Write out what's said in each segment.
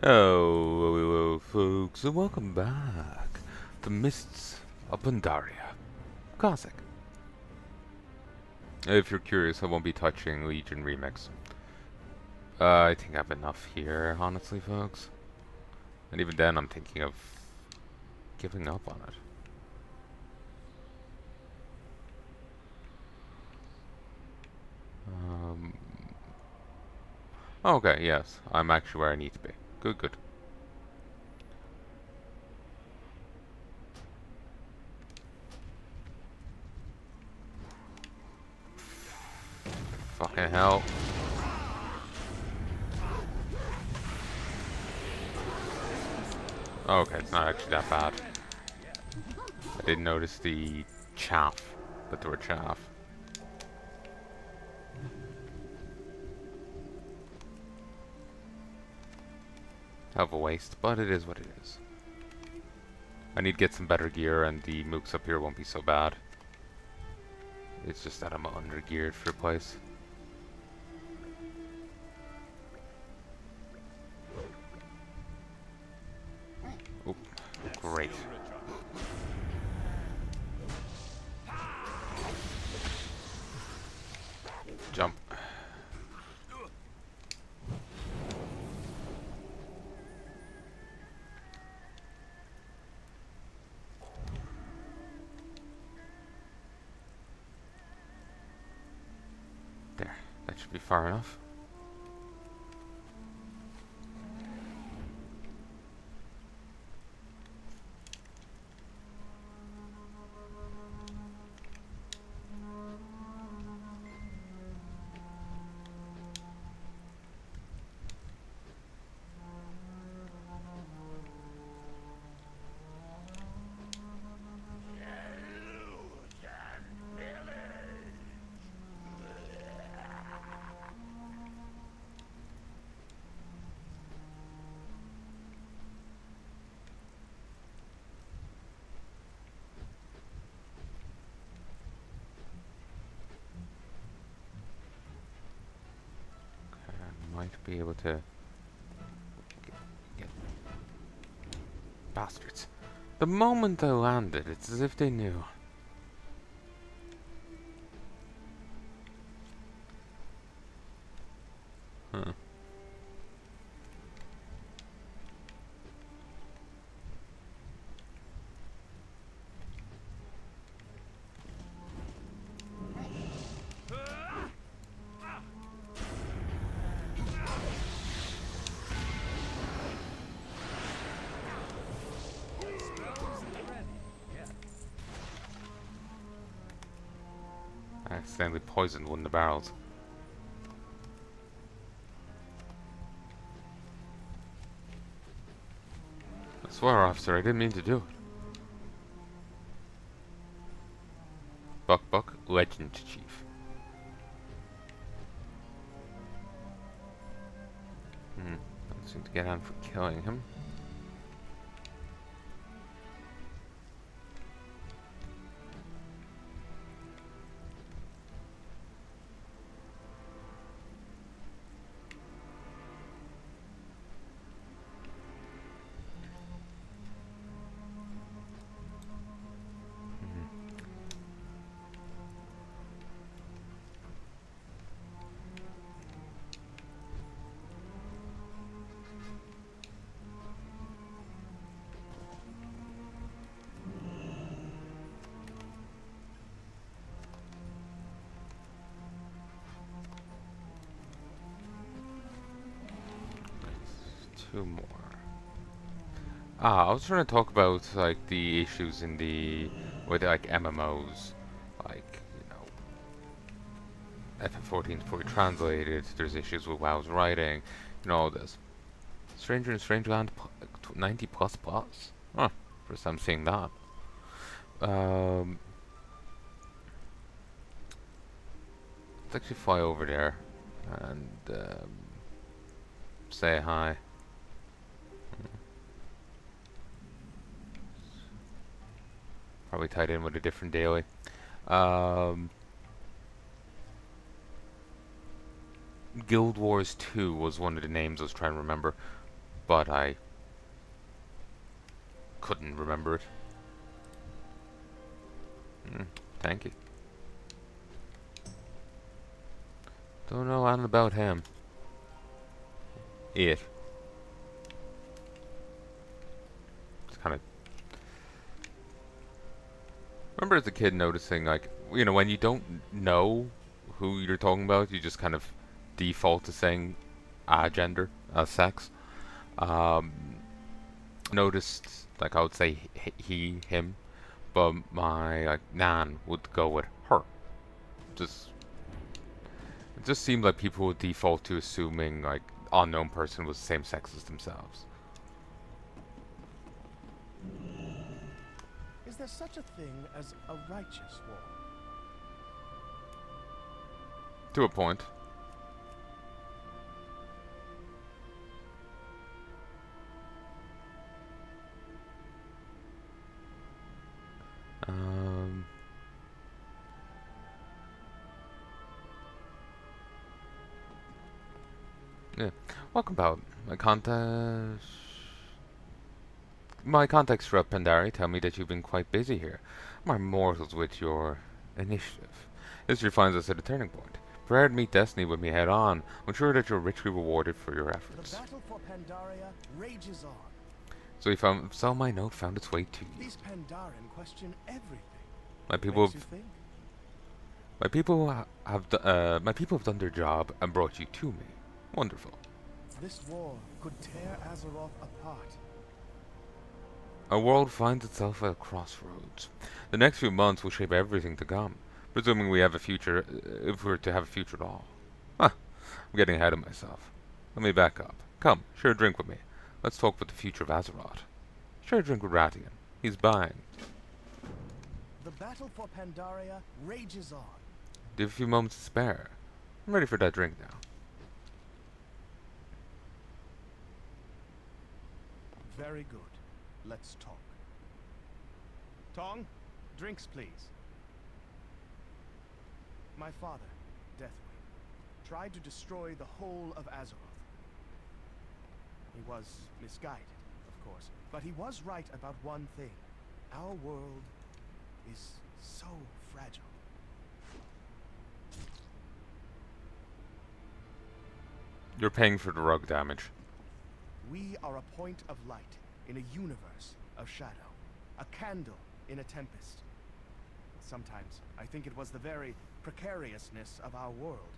Hello, folks, and welcome back to Mists of Pandaria Classic. If you're curious, I won't be touching Legion Remix. I think I have enough here, honestly, folks. And even then, I'm thinking of giving up on it. Um, okay, yes, I'm actually where I need to be. Good, good. Fucking hell. Okay, it's not actually that bad. I didn't notice the chaff, but there were chaff. Of a waste, but it is what it is. I need to get some better gear, and the mooks up here won't be so bad. It's just that I'm under-geared for a place. Oh, great. Jump. There, that should be far enough. I might be able to get bastards. The moment I landed, it's as if they knew. Huh. I accidentally poisoned one of the barrels. I swear, officer, I didn't mean to do it. Buck Buck, Legend Chief. Don't seem to get on for killing him. Two more. I was trying to talk about like the issues in the with like MMOs, like FF14 is fully translated. There's issues with WoW's writing, all this. Stranger in Strangeland 90 plus plus. Huh. First time seeing that. Um, let's actually fly over there and say hi. Probably tied in with a different daily. Guild Wars 2 was one of the names I was trying to remember. but I couldn't remember it. Thank you. Don't know anything about him. It. It's kind of. Remember as a kid noticing, like, you know, when you don't know who you're talking about, you just kind of default to saying gender, sex. Um, Noticed, like, I would say he, him, but my like nan would go with her. Just it just seemed like people would default to assuming like unknown person was the same sex as themselves. Is there such a thing as a righteous war? To a point. Yeah. Welcome about my contacts throughout Pandaria tell me that you've been quite busy here. My mortals with your initiative. History finds us at a turning point. Prepare to meet destiny with me head on. I'm sure that you're richly rewarded for your efforts. The battle for Pandaria rages on. So my note found its way to you. These Pandaren question everything. My people have done their job and brought you to me. Wonderful. This war could tear Azeroth apart. Our world finds itself at a crossroads. The next few months will shape everything to come, presuming we have a future, if we're to have a future at all. Huh, I'm getting ahead of myself. Let me back up. Come, share a drink with me. Let's talk about the future of Azeroth. Share a drink with Wrathion. He's buying. The battle for Pandaria rages on. Do you have a few moments to spare? I'm ready for that drink now. Very good. Let's talk. Tong, drinks please. My father, Deathwing, tried to destroy the whole of Azeroth. He was misguided, of course, but he was right about one thing. Our world is so fragile. You're paying for the rug damage. We are a point of light in a universe of shadow, a candle in a tempest. Sometimes I think it was the very precariousness of our world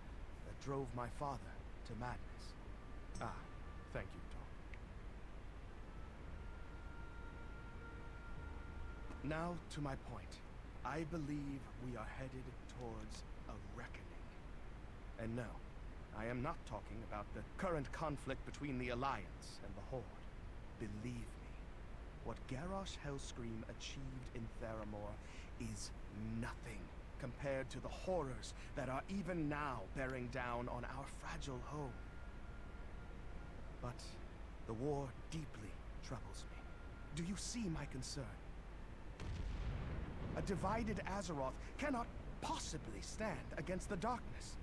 that drove my father to madness. Ah, thank you, Tom. Now to my point. I believe we are headed towards a reckoning. And no, I am not talking about the current conflict between the Alliance and the Horde. Believe me, what Garrosh Hellscream achieved in Theramore is nothing compared to the horrors that are even now bearing down on our fragile home. But the war deeply troubles me. Do you see my concern? A divided Azeroth cannot possibly stand against the darkness.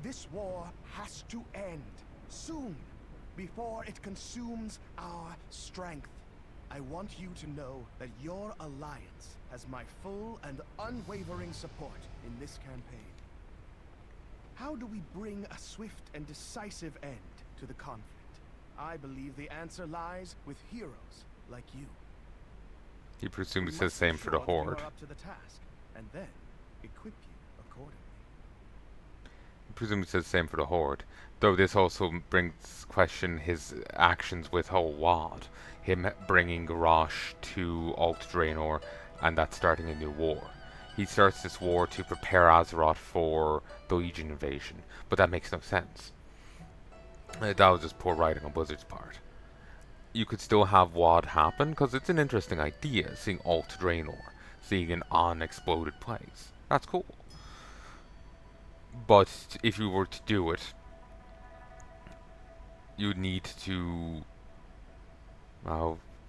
This war has to end soon, before it consumes our strength. I want you to know that your alliance has my full and unwavering support in this campaign. How do we bring a swift and decisive end to the conflict? I believe the answer lies with heroes like you. He presumably says the same for the Horde. Up to the task, and then equip you accordingly. He presumably says the same for the Horde. Though this also brings question his actions with whole WoD. Him bringing Garrosh to Alt Draenor, and that starting a new war. He starts this war to prepare Azeroth for the Legion invasion, but that makes no sense. That was just poor writing on Blizzard's part. You could still have WoD happen, because it's an interesting idea, seeing Alt Draenor, seeing an unexploded place. That's cool. But if you were to do it, you'd need to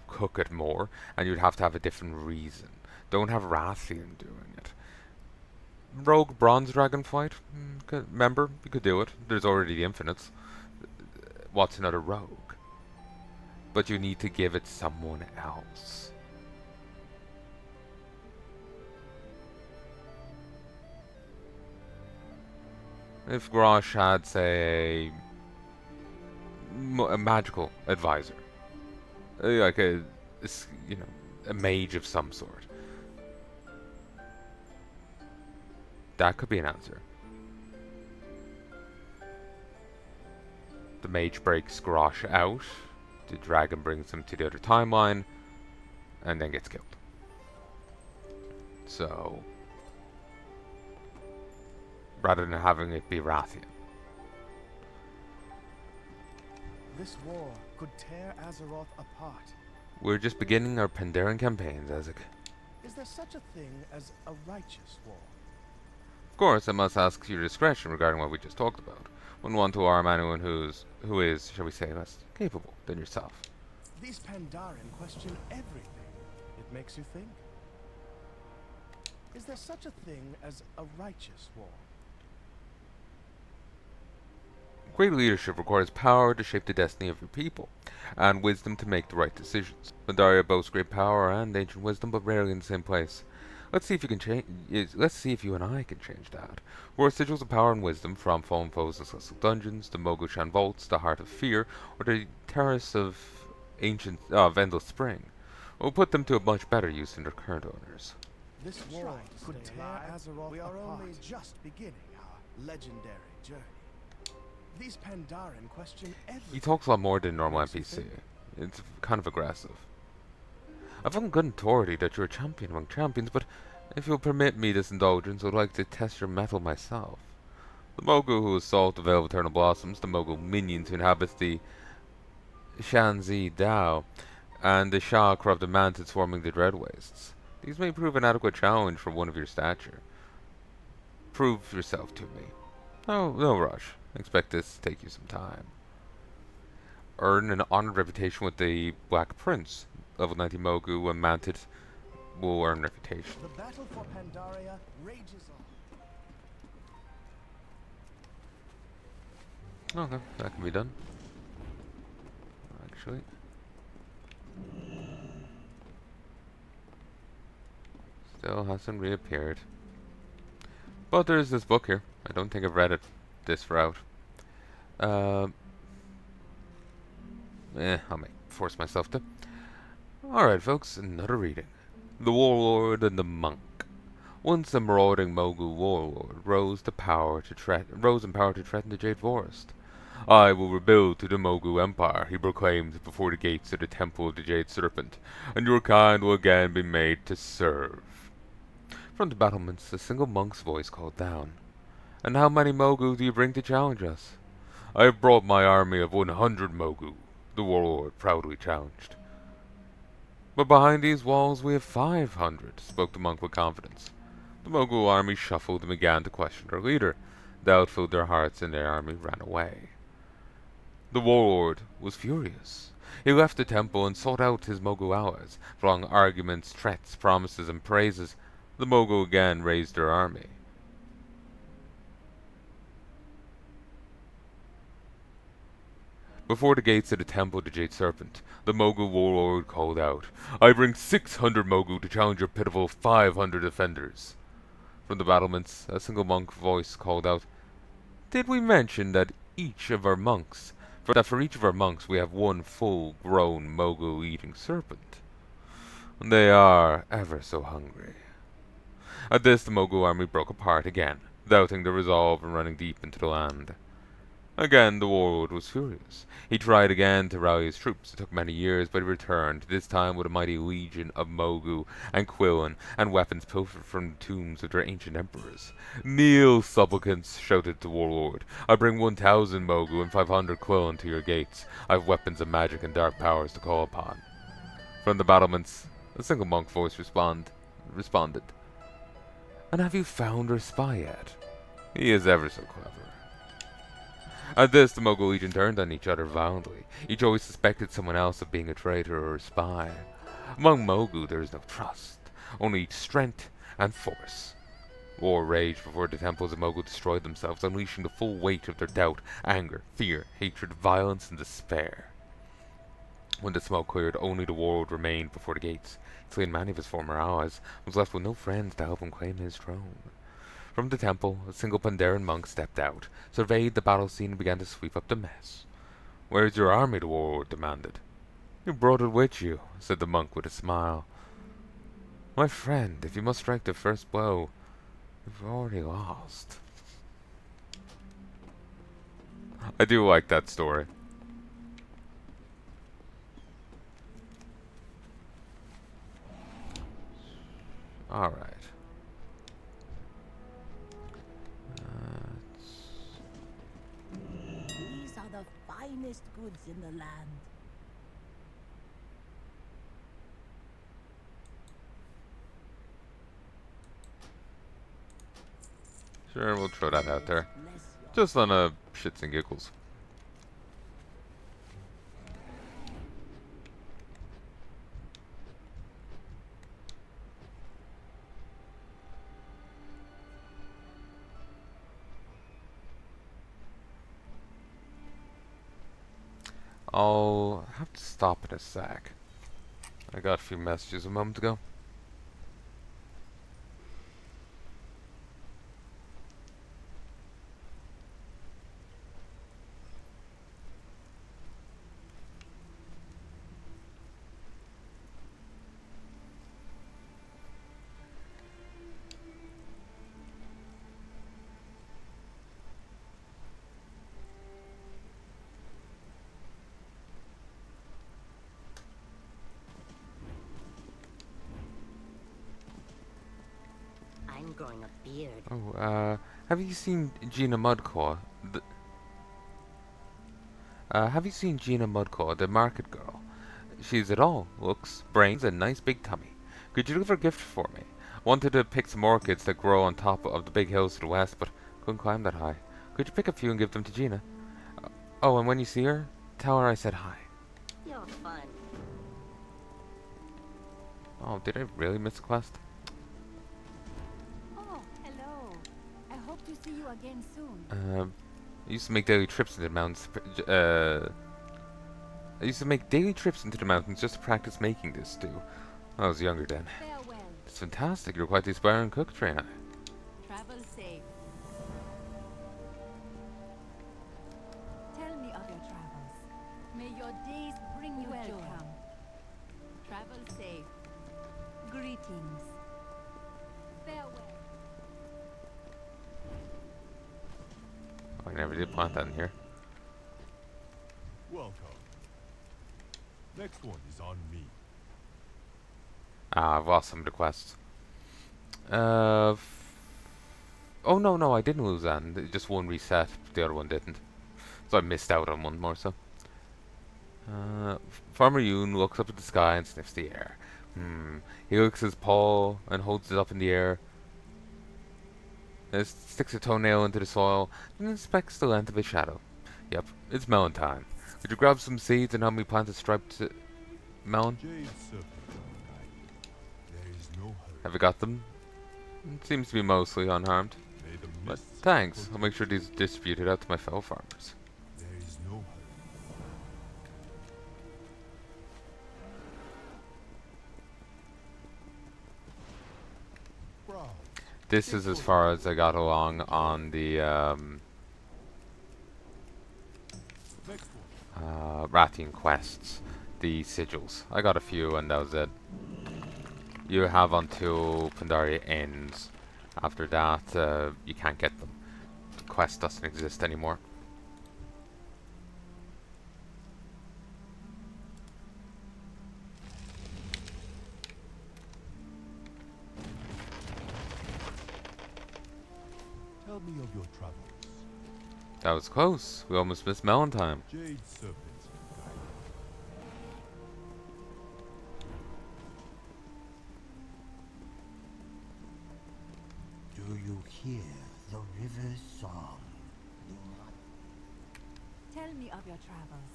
cook it more, and you'd have to have a different reason. Don't have Wrathion doing it. Rogue Bronze Dragon fight? Remember, you could do it. There's already the Infinites. What's another rogue? but you need to give it someone else. If Grosh had, say, a magical advisor, like you know, a mage of some sort, that could be an answer. The mage breaks Grosh out, the dragon brings him to the other timeline, and then gets killed. So, rather than having it be Wrathion. This war could tear Azeroth apart. We're just beginning our Pandaren campaigns, Ezek. Is there such a thing as a righteous war? Of course, I must ask your discretion regarding what we just talked about. Wouldn't want to harm anyone who is, shall we say, less capable than yourself. These Pandaren question everything. It makes you think. Is there such a thing as a righteous war? Great leadership requires power to shape the destiny of your people, and wisdom to make the right decisions. Pandaria boasts great power and ancient wisdom, but rarely in the same place. Let's see if you can change. Let's see if you and I can change that. For sigils of power and wisdom, from fallen foes and celestial dungeons, the Mogushan vaults, the Heart of Fear, or the terrace of endless spring, we'll put them to a much better use than their current owners. This war could tear Azeroth. We are only just beginning our legendary journey. These Pandaren question everything. He talks a lot more than normal NPC. It's kind of aggressive. I've found good authority that you're a champion among champions, but if you'll permit me this indulgence, I'd like to test your mettle myself. The Mogu who assault the Vale of Eternal Blossoms, the Mogu minions who inhabit the Shanzi Dao, and the Shah corrupted mantids swarming the Dread Wastes. These may prove an adequate challenge for one of your stature. Prove yourself to me. No rush. I expect this to take you some time. Earn an honored reputation with the Black Prince. Level 90 Mogu and Mantid will earn reputation. The battle for Pandaria rages on. Okay, that can be done. Actually. Still hasn't reappeared. But there's this book here. I don't think I've read it this route. I may force myself to. Alright folks, another reading. The Warlord and the Monk. Once a marauding Mogu warlord rose in power to threaten the Jade Forest. I will rebuild to the Mogu Empire, he proclaimed before the gates of the Temple of the Jade Serpent, and your kind will again be made to serve. From the battlements, a single monk's voice called down. And how many Mogu do you bring to challenge us? I have brought my army of 100 Mogu, the warlord proudly challenged. But behind these walls we have 500, spoke the monk with confidence. The Mogu army shuffled and began to question their leader. Doubt filled their hearts and their army ran away. The warlord was furious. He left the temple and sought out his Mogu allies, flung arguments, threats, promises, and praises. The Mogu again raised their army. Before the gates of the Temple of the Jade Serpent, the Mogu warlord called out, I bring 600 Mogu to challenge your pitiful 500 defenders. From the battlements, a single monk voice called out, Did we mention that for each of our monks we have one full-grown Mogu-eating serpent? They are ever so hungry. At this, the Mogu army broke apart again, doubting their resolve and running deep into the land. Again, the warlord was furious. He tried again to rally his troops. It took many years, but he returned, this time with a mighty legion of Mogu and Quillen, and weapons pilfered from the tombs of their ancient emperors. Kneel, supplicants, shouted the warlord. I bring 1,000 Mogu and 500 Quillen to your gates. I have weapons of magic and dark powers to call upon. From the battlements, a single monk voice responded. And have you found our spy yet? He is ever so clever. At this, the Mogu Legion turned on each other violently. Each always suspected someone else of being a traitor or a spy. Among Mogu there is no trust, only strength and force. War raged before the temples of Mogu destroyed themselves, unleashing the full weight of their doubt, anger, fear, hatred, violence, and despair. When the smoke cleared, only the warlord remained before the gates. Slain many of his former allies, was left with no friends to help him claim his throne. From the temple, a single Pandaren monk stepped out, surveyed the battle scene, and began to sweep up the mess. "Where's your army?" the warlord demanded. "You brought it with you," said the monk with a smile. "My friend, if you must strike the first blow, you've already lost." I do like that story. Alright. These are the finest goods in the land. Sure, we'll throw that out there. Bless your Just on a shits and giggles. I'll have to stop in a sec. I got a few messages a moment ago. I'm growing a beard. Oh, have you seen Gina Mudclaw? Have you seen Gina Mudclaw, the market girl? She's it all. Looks, brains, and nice big tummy. Could you deliver a gift for me? Wanted to pick some orchids that grow on top of the big hills to the west, but couldn't climb that high. Could you pick a few and give them to Gina? Oh, and when you see her, tell her I said hi. You're fun. Oh, did I really miss a quest? Oh, hello. I hope to see you again soon. I used to make daily trips into the mountains. I used to make daily trips into the mountains just to practice making this stew. I was younger then. Farewell. It's fantastic. You're quite the aspiring cook, Trainer. Travel safe. Tell me of your travels. May your days bring you welcome. Travel safe. Greetings. Farewell. Oh, I never did plant that in here. Welcome. Next one is on me. Ah, I've lost some of the quests. Oh no, I didn't lose that. Just one reset. The other one didn't. So I missed out on one more. So. Farmer Yoon looks up at the sky and sniffs the air. He licks his paw and holds it up in the air. Then sticks a toenail into the soil and inspects the length of his shadow. Yep, it's melon time. Would you grab some seeds and help me plant a striped melon? Jade serpent guide. There is no hurry. Have you got them? It seems to be mostly unharmed. May the But mists thanks, I'll protect make sure you. these are distributed out to my fellow farmers. There is no hurry. Browse. This is as far as I got along on the Next one. Wrathion quests, the sigils. I got a few and that was it. You have until Pandaria ends. After that, you can't get them. The quest doesn't exist anymore. Tell me of your travels. That was close. We almost missed melon time. Jade serpent guide. Do you hear the river's song? Tell me of your travels.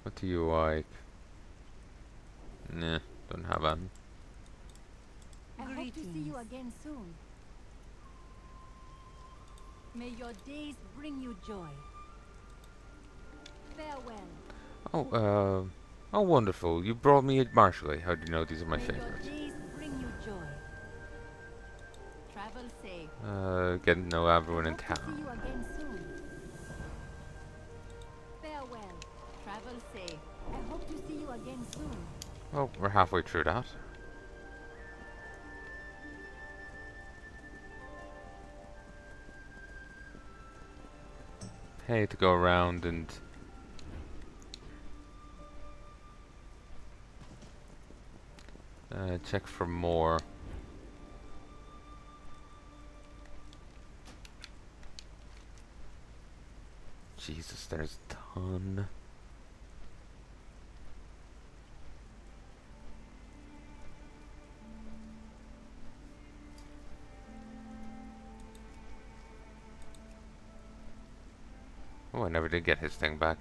What do you like? Nah, don't have any. I hope to see you again soon. May your days bring you joy. Farewell. Oh, wonderful. You brought me a marshmallow. How do you know these are my May your favorites? days bring you joy. Travel safe. Getting to know I everyone in hope to see town. you again soon. Farewell. Travel safe. I hope to see you again soon. Oh, we're halfway through that. Hey, to go around and check for more. Jesus, there's a ton. Oh, I never did get his thing back.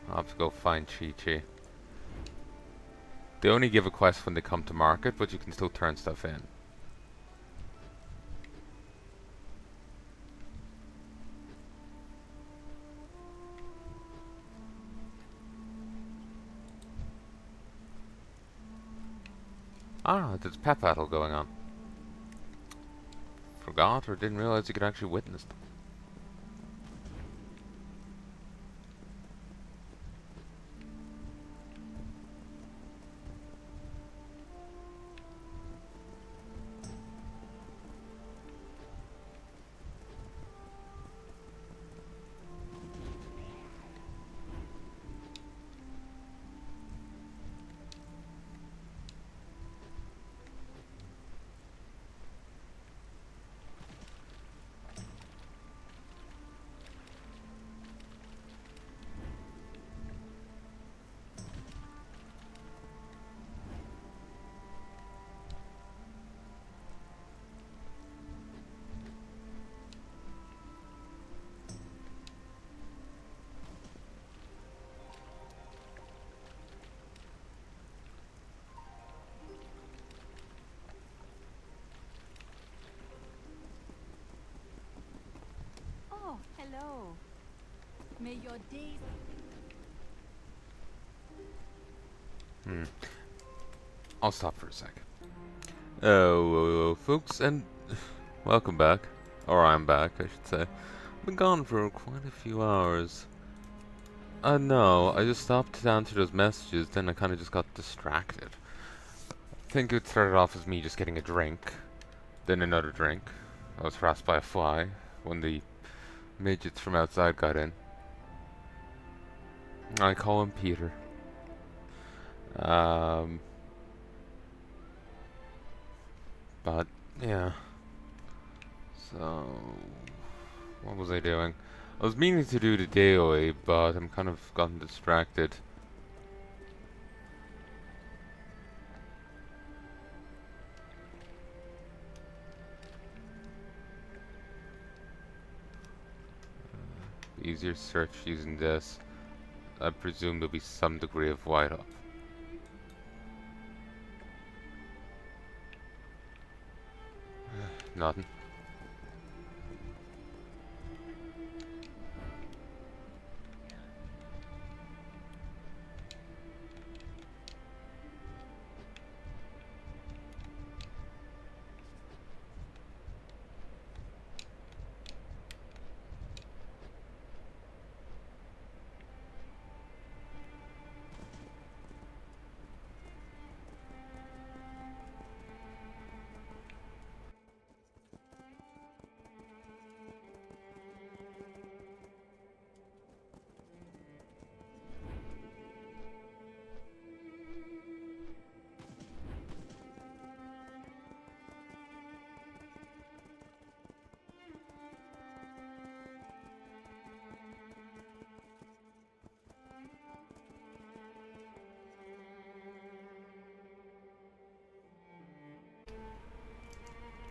I'll have to go find Chi-Chi. They only give a quest when they come to market, but you can still turn stuff in. Ah, there's a pet battle going on. Forgot or didn't realize you could actually witness them. Oh, hello. May your days... I'll stop for a sec. Oh, folks, and welcome back. Or I'm back, I should say. I've been gone for quite a few hours. No, I just stopped to answer those messages, then I kind of just got distracted. I think it started off as me just getting a drink, then another drink. I was harassed by a fly when the midgets from outside got in. I call him Peter. But, yeah. So, what was I doing? I was meaning to do the daily, but I'm kind of gotten distracted. Easier search using this. I presume there'll be some degree of write-up. Nothing.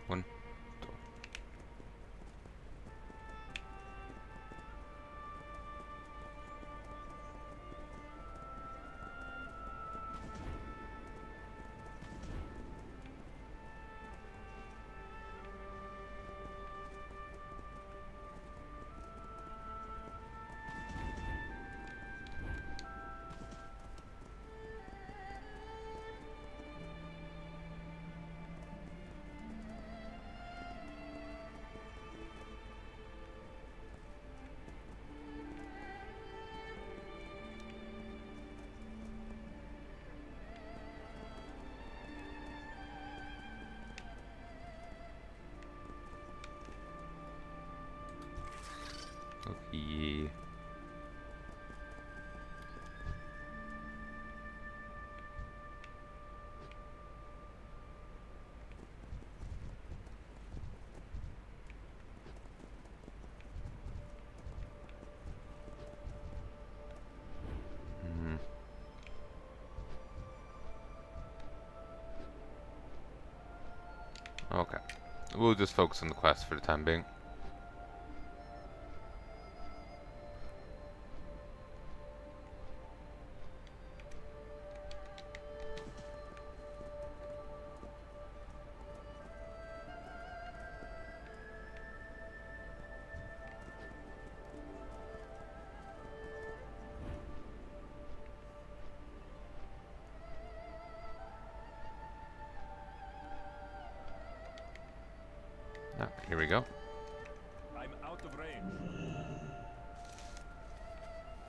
One. Okay. We'll just focus on the quest for the time being. Ah, here we go. I'm out of range.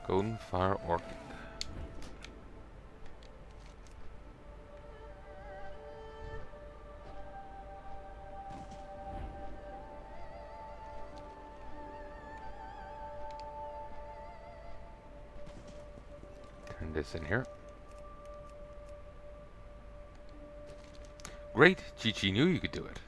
Golden Fire Orchid. Turn this in here. Great! Chi-Chi knew you could do it.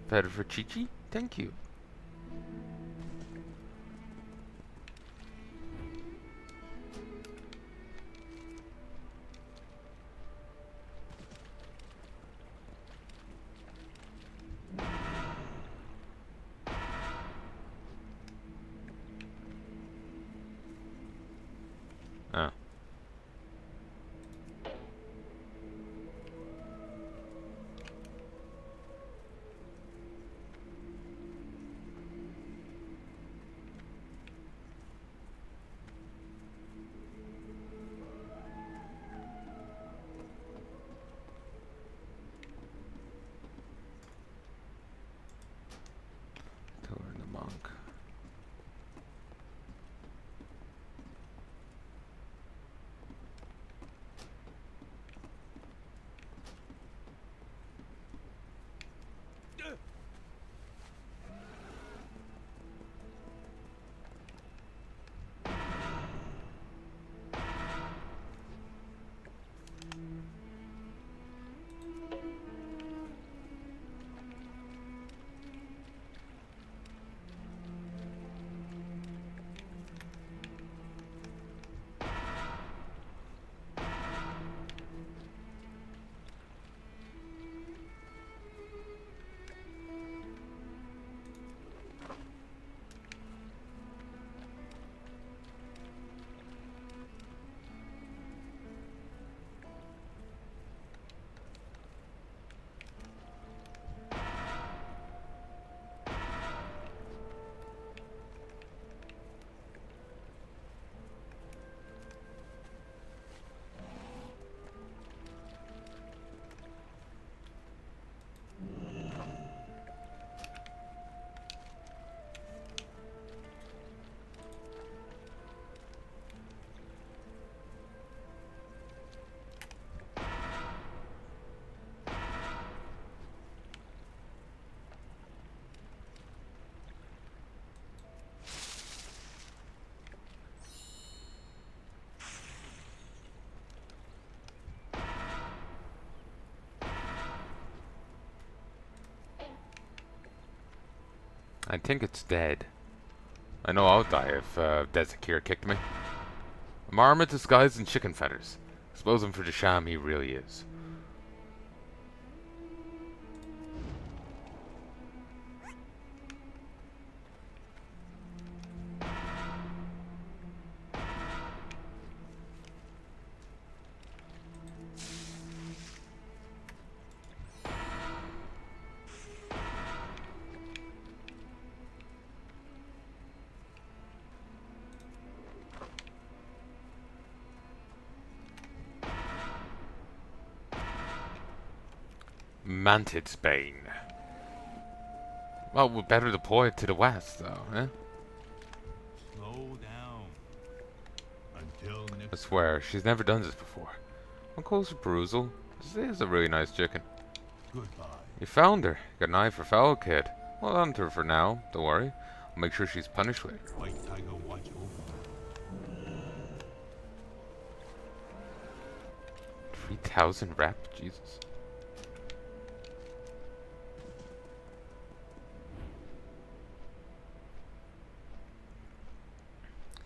Better for Chi-Chi? Thank you. Ah. Turn the monk. I think it's dead. I know I'll die if Dezakir kicked me. A marmot disguised in chicken feathers. Expose him for the sham he really is. Mantid's Bane. Well, we'd better deploy it to the west, though, eh? Slow down. Until I next swear, she's never done this before. On closer perusal, this is a really nice chicken. goodbye. You found her. Got an eye for foul, kid. Hold on to her for now, don't worry. I'll make sure she's punished later. White Tiger watch over. 3,000 rep? Jesus.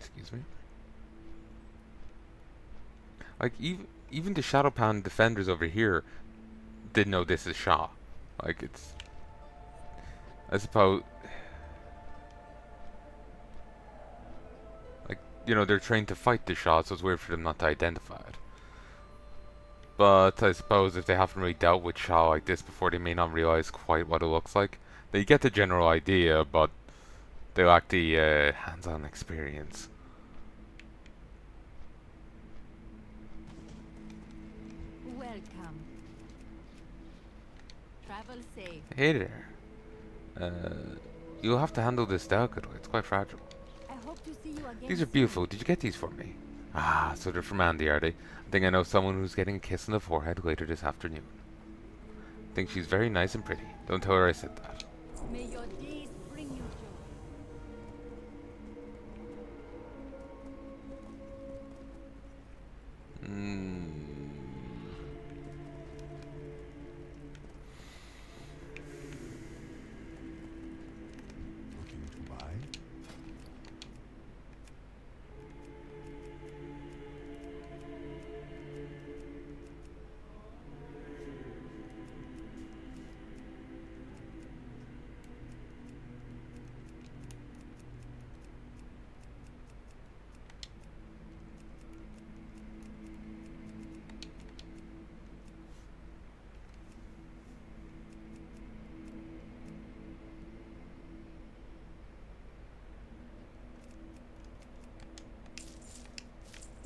Excuse me. Like, even the Shadowpan defenders over here didn't know this is Shah. Like, it's... I suppose... Like, you know, they're trained to fight the Shah, so it's weird for them not to identify it. But I suppose if they haven't really dealt with Shah like this before, they may not realize quite what it looks like. They get the general idea, but they lack the hands-on experience. Welcome. Travel safe. Hey there. You'll have to handle this delicately. It's quite fragile. I hope to see you again. These are beautiful. Did you get these for me? Ah, so they're from Andy, are they? I think I know someone who's getting a kiss on the forehead later this afternoon. I think she's very nice and pretty. Don't tell her I said that. May your days bring you joy. Looking to buy?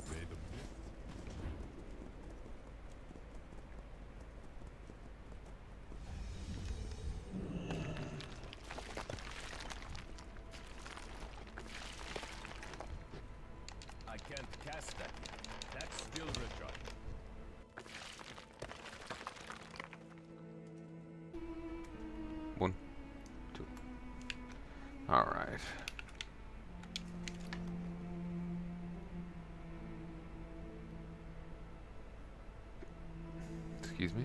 May the mist I can't cast that yet. That's still retry. One, two. Alright. Excuse me?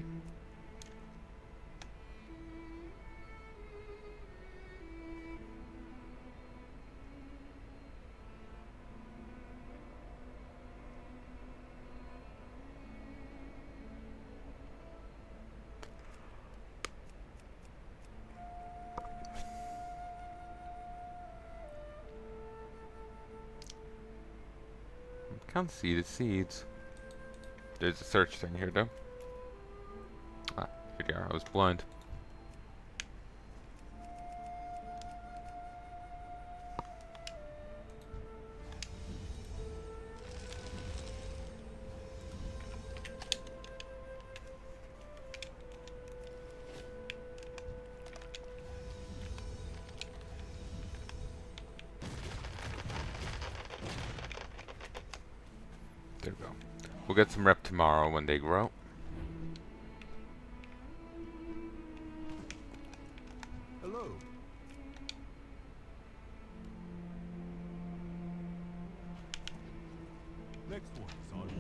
Can't see the seeds. There's a search thing here though. Ah, here they are. I was blind. There we go. We'll get some rep tomorrow when they grow. Hello. Next one is on me.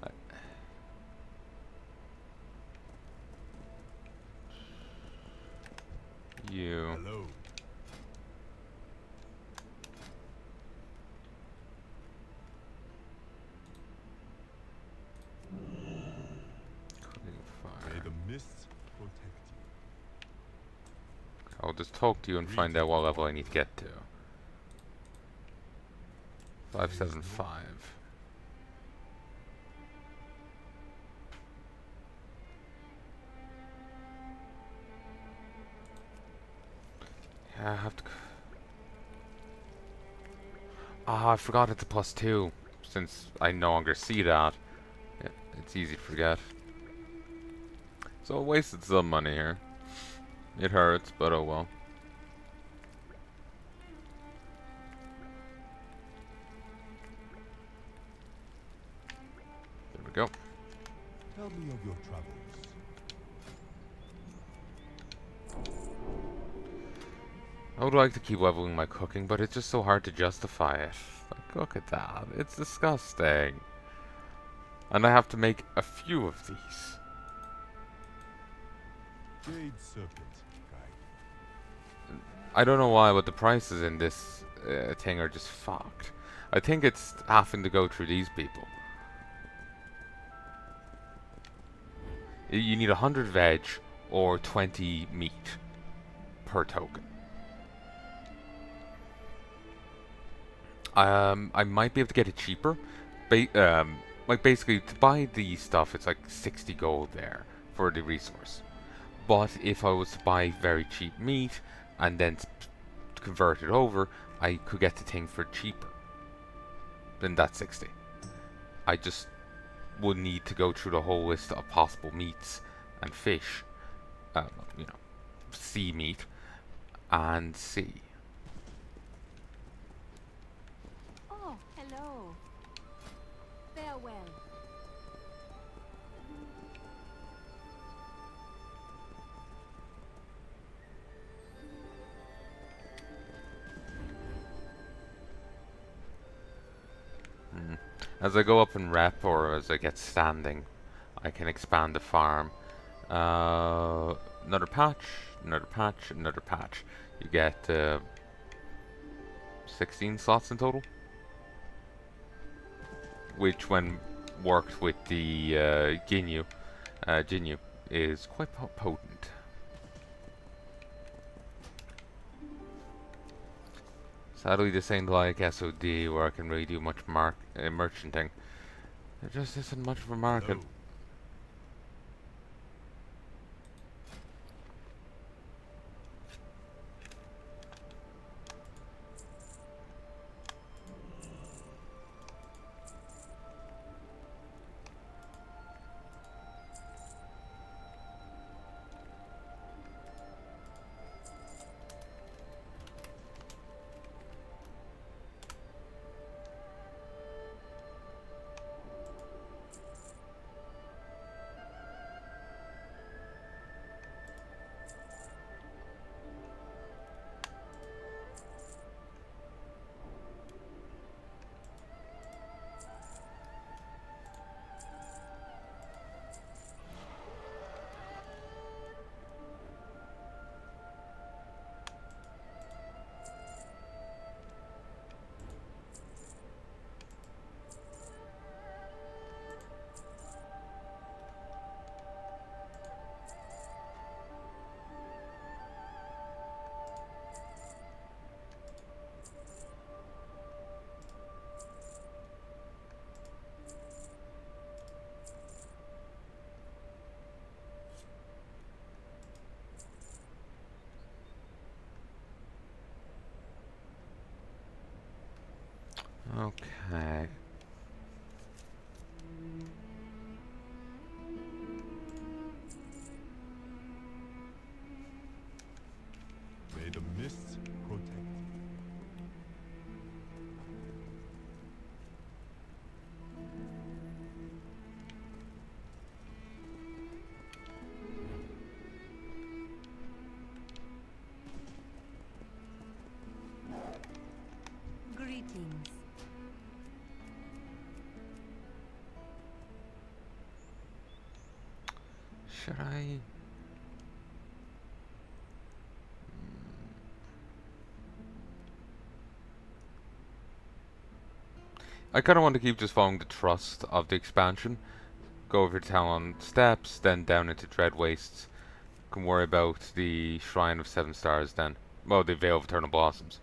I- you. Hello. Clean May fire. the mists protect you. I'll just talk to you and find out what level I need to get to. 575. Yeah, I have to. Ah, I forgot it's a +2. Since I no longer see that, yeah, it's easy to forget. So I wasted some money here. It hurts, but oh well. There we we go. Tell me of your travels. I would like to keep leveling my cooking, but it's just so hard to justify it. Like, look at that. It's disgusting. And I have to make a few of these. Jade Serpent Guide. I don't know why, but the prices in this thing are just fucked. I think it's having to go through these people. You need 100 veg or 20 meat per token. I might be able to get it cheaper. Like basically to buy the stuff, it's like 60 gold there for the resource. But if I was to buy very cheap meat and then convert it over, I could get the thing for cheaper than that 60. I just would need to go through the whole list of possible meats and fish, you know, sea meat, and see. Oh, hello. Farewell. As I go up in rep or as I get standing, I can expand the farm. Another patch, another patch, another patch. You get 16 slots in total, which when worked with the Ginyu, is quite potent. Sadly, this ain't like SOD where I can really do much merchanting. There just isn't much of a market. Hello. Okay. May the mists protect. Greetings. Should I? I kind of want to keep just following the trust of the expansion. Go over to Talon Steps, then down into Dread Wastes. Can worry about the Shrine of 7 Stars then. Well, the Veil of Eternal Blossoms.